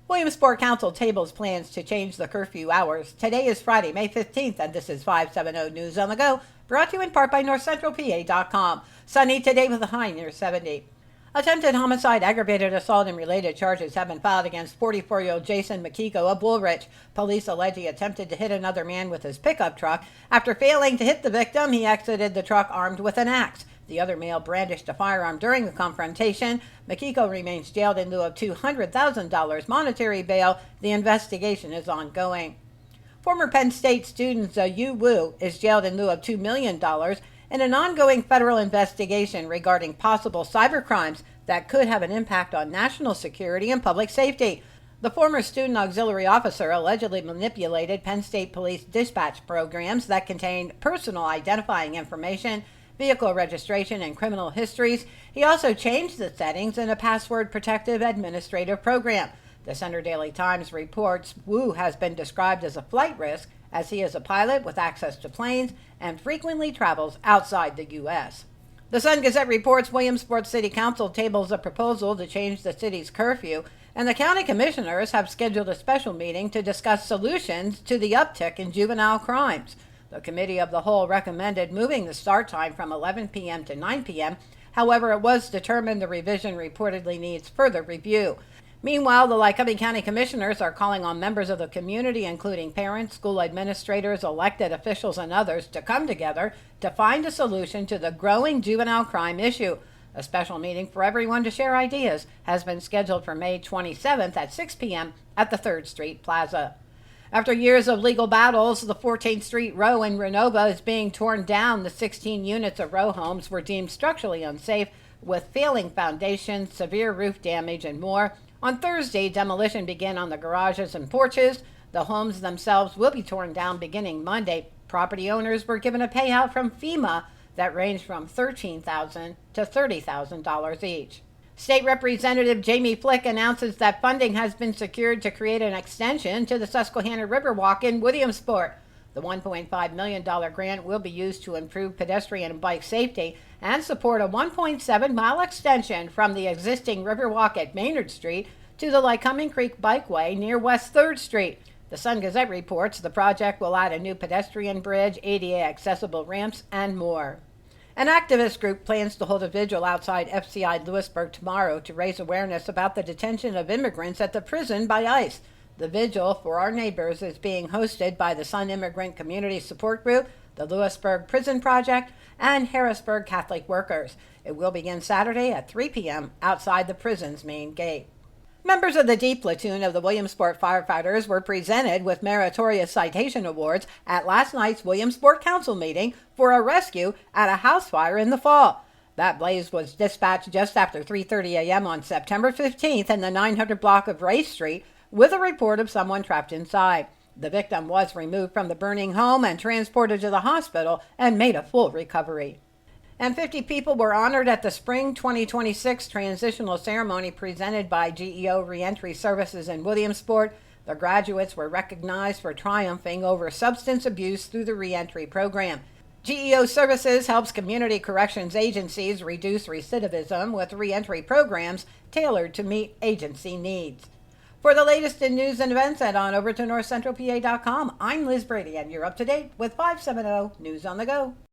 Williamsport Council tables plans to change the curfew hours. Today is Friday, May 15th, and this is 570 News on the Go, brought to you in part by NorthCentralPA.com. Sunny today with a high near 70. Attempted homicide, aggravated assault, and related charges have been filed against 44-year-old Jason Makiko of Woolwich. Police allege he attempted to hit another man with his pickup truck. After failing to hit the victim, he exited the truck armed with an axe. The other male brandished a firearm during the confrontation. Makiko remains jailed in lieu of $200,000 monetary bail. The investigation is ongoing. Former Penn State student Yu Wu is jailed in lieu of $2 million in an ongoing federal investigation regarding possible cybercrimes that could have an impact on national security and public safety. The former student auxiliary officer allegedly manipulated Penn State police dispatch programs that contained personal identifying information, vehicle registration, and criminal histories. He also changed the settings in a password-protective administrative program. The Center Daily Times reports Wu has been described as a flight risk, as he is a pilot with access to planes and frequently travels outside the U.S. The Sun Gazette reports Williamsport City Council tables a proposal to change the city's curfew, and the county commissioners have scheduled a special meeting to discuss solutions to the uptick in juvenile crimes. The Committee of the Whole recommended moving the start time from 11 p.m. to 9 p.m. However, it was determined the revision reportedly needs further review. Meanwhile, the Lycoming County Commissioners are calling on members of the community, including parents, school administrators, elected officials, and others, to come together to find a solution to the growing juvenile crime issue. A special meeting for everyone to share ideas has been scheduled for May 27th at 6 p.m. at the 3rd Street Plaza. After years of legal battles, the 14th Street Row in Renova is being torn down. The 16 units of row homes were deemed structurally unsafe, with failing foundations, severe roof damage, and more. On Thursday, demolition began on the garages and porches. The homes themselves will be torn down beginning Monday. Property owners were given a payout from FEMA that ranged from $13,000 to $30,000 each. State Representative Jamie Flick announces that funding has been secured to create an extension to the Susquehanna Riverwalk in Williamsport. The $1.5 million grant will be used to improve pedestrian and bike safety and support a 1.7-mile extension from the existing Riverwalk at Maynard Street to the Lycoming Creek Bikeway near West 3rd Street. The Sun Gazette reports the project will add a new pedestrian bridge, ADA accessible ramps, and more. An activist group plans to hold a vigil outside FCI Lewisburg tomorrow to raise awareness about the detention of immigrants at the prison by ICE. The vigil for our neighbors is being hosted by the Sun Immigrant Community Support Group, the Lewisburg Prison Project, and Harrisburg Catholic Workers. It will begin Saturday at 3 p.m. outside the prison's main gate. Members of the D Platoon of the Williamsport firefighters were presented with meritorious citation awards at last night's Williamsport Council meeting for a rescue at a house fire in the fall. That blaze was dispatched just after 3:30 a.m. on September 15th in the 900 block of Race Street with a report of someone trapped inside. The victim was removed from the burning home and transported to the hospital and made a full recovery. And 50 people were honored at the Spring 2026 transitional ceremony presented by GEO Reentry Services in Williamsport. The graduates were recognized for triumphing over substance abuse through the reentry program. GEO Services helps community corrections agencies reduce recidivism with reentry programs tailored to meet agency needs. For the latest in news and events, head on over to NorthCentralPA.com. I'm Liz Brady, and you're up to date with 570 News on the Go.